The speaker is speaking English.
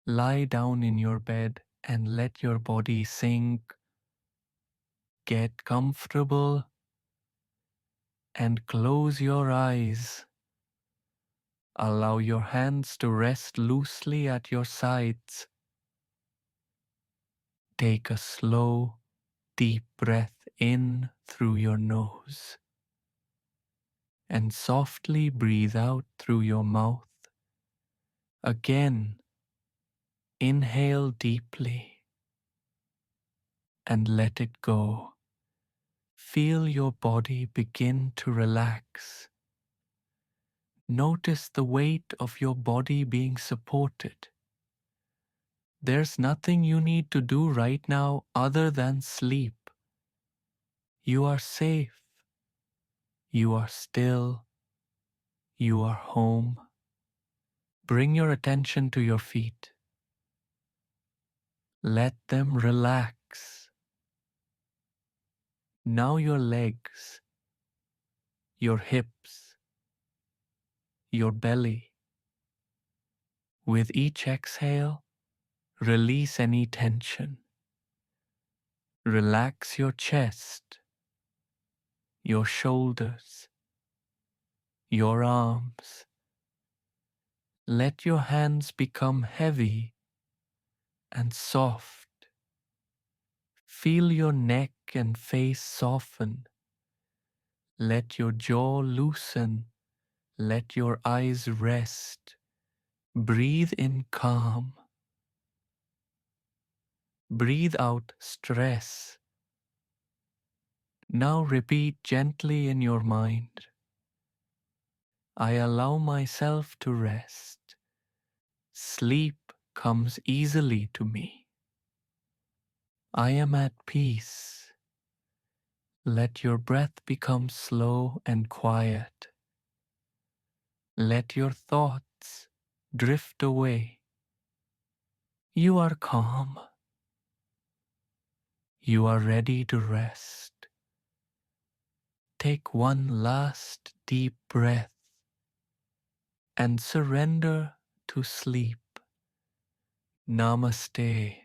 Lie down in your bed and let your body sink. Get comfortable and close your eyes. Allow your hands to rest loosely at your sides. Take a slow, deep breath in through your nose and softly breathe out through your mouth. Again, inhale deeply and let it go. Feel your body begin to relax. Notice the weight of your body being supported. There's nothing you need to do right now other than sleep. You are safe. You are still. You are home. Bring your attention to your feet. Let them relax. Now your legs, your hips, your belly. With each exhale, release any tension. Relax your chest, your shoulders, your arms. Let your hands become heavy and soft. Feel your neck and face soften. Let your jaw loosen. Let your eyes rest. Breathe in calm. Breathe out stress. Now repeat gently in your mind. I allow myself to rest. Sleep comes easily to me. I am at peace. Let your breath become slow and quiet. Let your thoughts drift away. You are calm. You are ready to rest. Take one last deep breath and surrender to sleep. Namaste.